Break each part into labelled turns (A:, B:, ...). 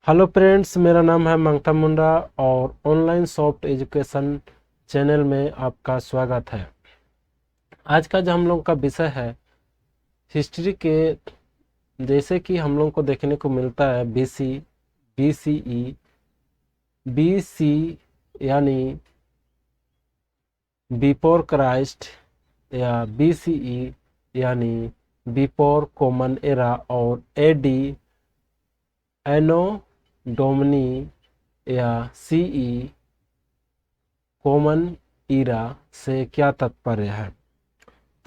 A: Hello friends, मेरा नाम है मंगता मुंडा और ऑनलाइन सॉफ्ट एजुकेशन चैनल में आपका स्वागत है। आज का जो हम लोग का विषय है हिस्ट्री के, जैसे कि हम लोग को देखने को मिलता है बीसीई, बीसी यानी बिफोर क्राइस्ट, या बीसीई यानी बिफोर कॉमन एरा, और एडी एनो डोमिनी या सीई कॉमन ईरा से क्या तात्पर्य है।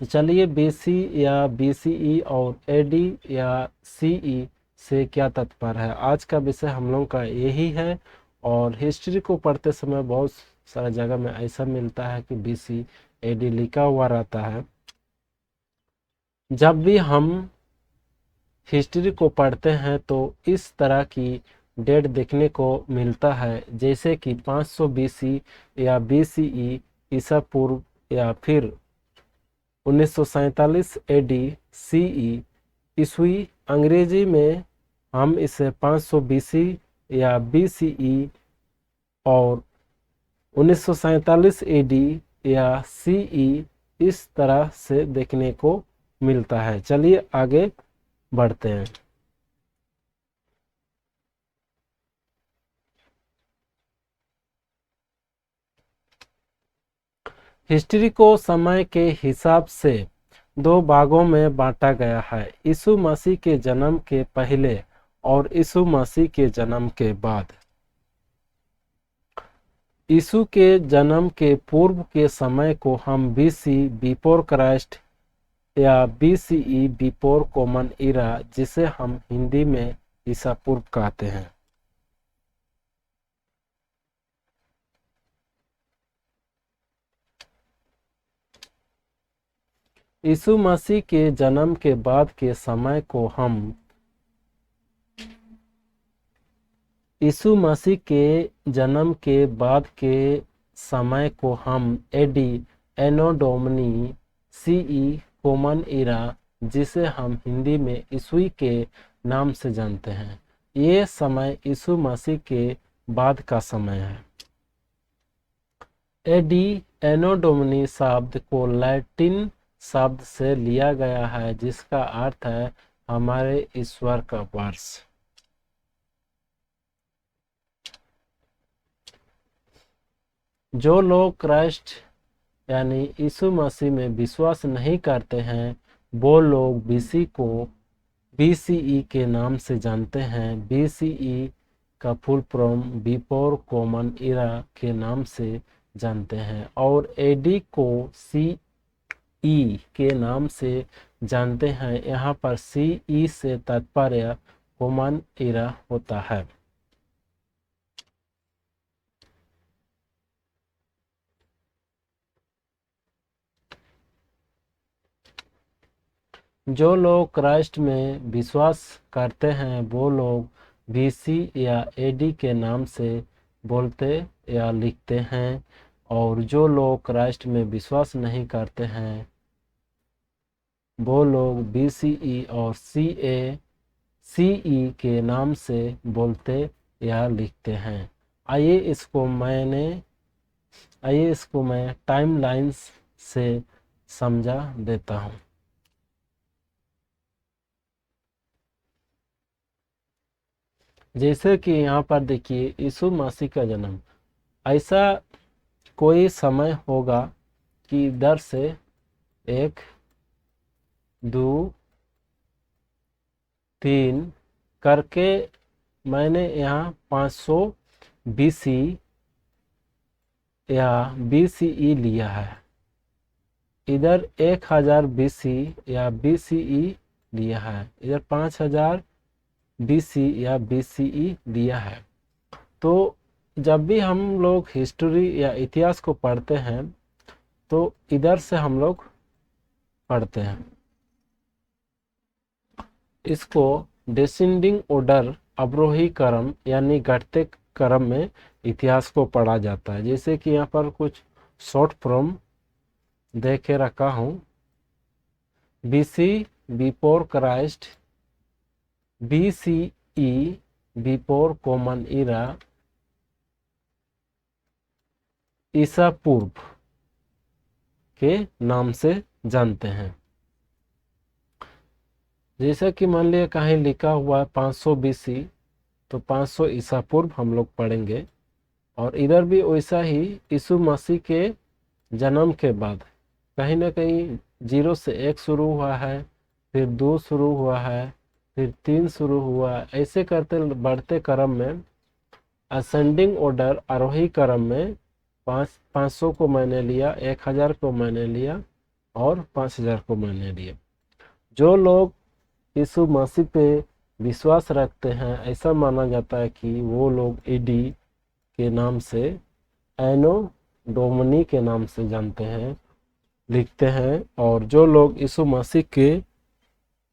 A: तो चलिए बीसी या बीसीई और एडी या सीई से क्या तात्पर्य है, आज का विषय हम लोग का यही है। और हिस्ट्री को पढ़ते समय बहुत सारा जगह में ऐसा मिलता है कि बीसी एडी लिखा हुआ रहता है। जब भी हम हिस्ट्री को पढ़ते हैं तो इस तरह की डेट देखने को मिलता है, जैसे कि 500 बीसी या बीसीई ईसा पूर्व, या फिर 1947 एडी सीई ईस्वी। अंग्रेजी में हम इसे 500 बीसी या बीसीई और 1947 एडी या सीई इस तरह से देखने को मिलता है। चलिए आगे बढ़ते हैं। हिस्ट्री को समय के हिसाब से दो भागों में बांटा गया है, यीशु मसीह के जन्म के पहले और यीशु मसीह के जन्म के बाद। यीशु के जन्म के पूर्व के समय को हम बीसी बिफोर क्राइस्ट या बीसीई बिफोर कॉमन इरा, जिसे हम हिंदी में ईसा पूर्व कहते हैं। यीशु मसीह के जन्म के बाद के समय को हम यीशु मसीह के जन्म के बाद के समय को हम एडी एनो डोमिनी सीई कॉमन इरा, जिसे हम हिंदी में ईस्वी के नाम से जानते हैं। ये समय यीशु मसीह के बाद का समय है। एडी एनो डोमिनी शब्द को लैटिन शब्द से लिया गया है, जिसका अर्थ है हमारे ईश्वर का वर्ष। जो लोग क्राइस्ट यानी यीशु मसीह में विश्वास नहीं करते हैं, वो लोग बीसी को बीसीई के नाम से जानते हैं। बीसीई का फुल फॉर्म बिफोर कॉमन इरा के नाम से जानते हैं, और एडी को सीई के नाम से जानते हैं। यहाँ पर सीई से तात्पर्य कॉमन इरा होता है। जो लोग क्राइस्ट में विश्वास करते हैं, वो लोग बीसी या एडी के नाम से बोलते या लिखते हैं, और जो लोग क्राइस्ट में विश्वास नहीं करते हैं, वो लोग बीसीई और सीई के नाम से बोलते या लिखते हैं। आइए इसको मैं टाइमलाइंस से समझा देता हूँ। जैसे कि यहाँ पर देखिए, यीशु मसीह का जन्म, ऐसा कोई समय होगा कि इधर से 1 2 3 करके मैंने यहाँ 500 बीसी या बीसीई लिया है, इधर 1000 बीसी या बीसीई लिया है, इधर 5000 बीसी या बीसीई लिया है। तो जब भी हम लोग हिस्ट्री या इतिहास को पढ़ते हैं तो इधर से हम लोग पढ़ते हैं। इसको डिसेंडिंग ऑर्डर, अवरोही क्रम यानी घटते क्रम में इतिहास को पढ़ा जाता है। जैसे कि यहाँ पर कुछ शॉर्ट फॉर्म दे के रखा हूँ। BC before Christ, BCE before common era ईसा पूर्व के नाम से जानते हैं। जैसे कि मान लिया कहीं लिखा हुआ है 500 BC, तो 500 ईसा पूर्व हम लोग पढ़ेंगे। और इधर भी वैसा ही यीशु मसीह के जन्म के बाद कहीं ना कहीं 0 से 1 शुरू हुआ है, फिर 2 शुरू हुआ है, फिर 3 शुरू हुआ है। ऐसे करते बढ़ते क्रम में असेंडिंग ऑर्डर आरोही क्रम में 500 को मैंने लिया, 1000 को मैंने लिया और 5000 को मैंने लिया। जो लोग यीशु मसीह पे विश्वास रखते हैं, ऐसा माना जाता है कि वो लोग एडी के नाम से, एनो डोमिनी के नाम से जानते हैं, लिखते हैं। और जो लोग यीशु मसीह के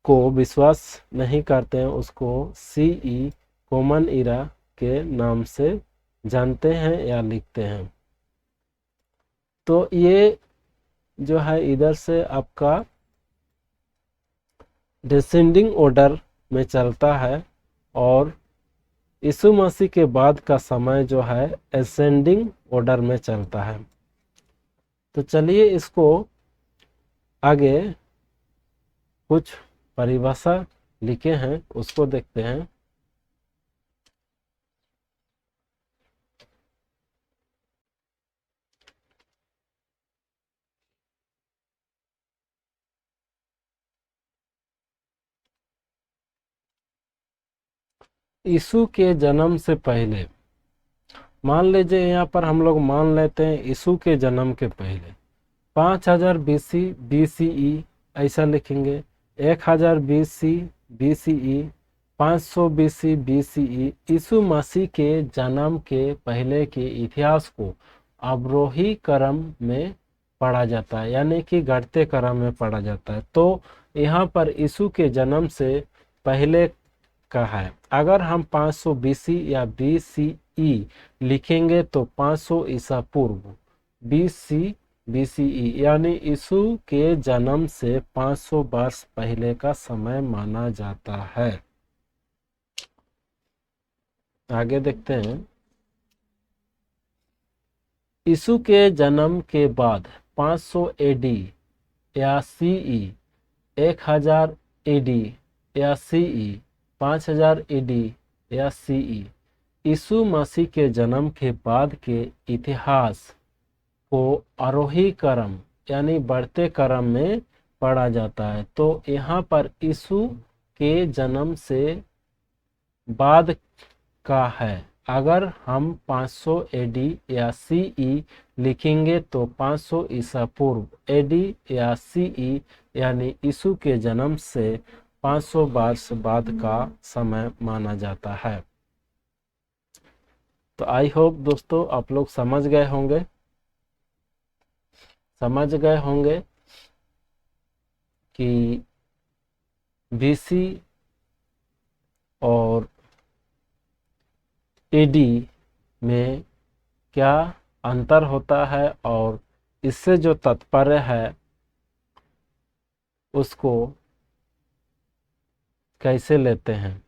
A: को विश्वास नहीं करते हैं, उसको CE कॉमन इरा के नाम से जानते हैं या लिखते हैं। तो ये जो है इधर से आपका डिसेंडिंग ऑर्डर में चलता है, और यीशु मसीह के बाद का समय जो है असेंडिंग ऑर्डर में चलता है। तो चलिए इसको आगे कुछ परिभाषा लिखे हैं उसको देखते हैं। यीशु के जन्म से पहले, मान लीजिए यहाँ पर हम लोग मान लेते हैं यीशु के जन्म के पहले 5000 BCE ऐसा लिखेंगे, 1000 BCE, 500 BCE। यीशु मसीह के जन्म के पहले के इतिहास को अवरोही क्रम में पढ़ा जाता है, यानी कि घटते क्रम में पढ़ा जाता है। तो यहाँ पर यीशु के जन्म से पहले का है। अगर हम 500 BC या BCE लिखेंगे तो 500 ईसा पूर्व BCE, यानी यीशु के जन्म से 500 वर्ष पहले का समय माना जाता है। आगे देखते हैं। यीशु के जन्म के बाद 500 AD या CE, 1000 AD या CE, 5000 AD या CE यीशु मसीह के जन्म के बाद के इतिहास को आरोही क्रम यानी बढ़ते क्रम में पढ़ा जाता है। तो यहाँ पर यीशु के जन्म से बाद का है। अगर हम 500 AD या CE लिखेंगे तो 500 ईसा पूर्व AD या CE यानी यीशु के जन्म से 500 वर्ष बाद का समय माना जाता है। तो आई होप दोस्तों आप लोग समझ गए होंगे कि BC और AD में क्या अंतर होता है और इससे जो तात्पर्य है उसको कैसे लेते हैं।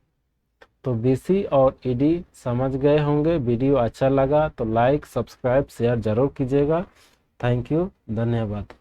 A: तो BC और AD समझ गए होंगे। वीडियो अच्छा लगा तो लाइक, सब्सक्राइब, शेयर जरूर कीजिएगा। थैंक यू, धन्यवाद।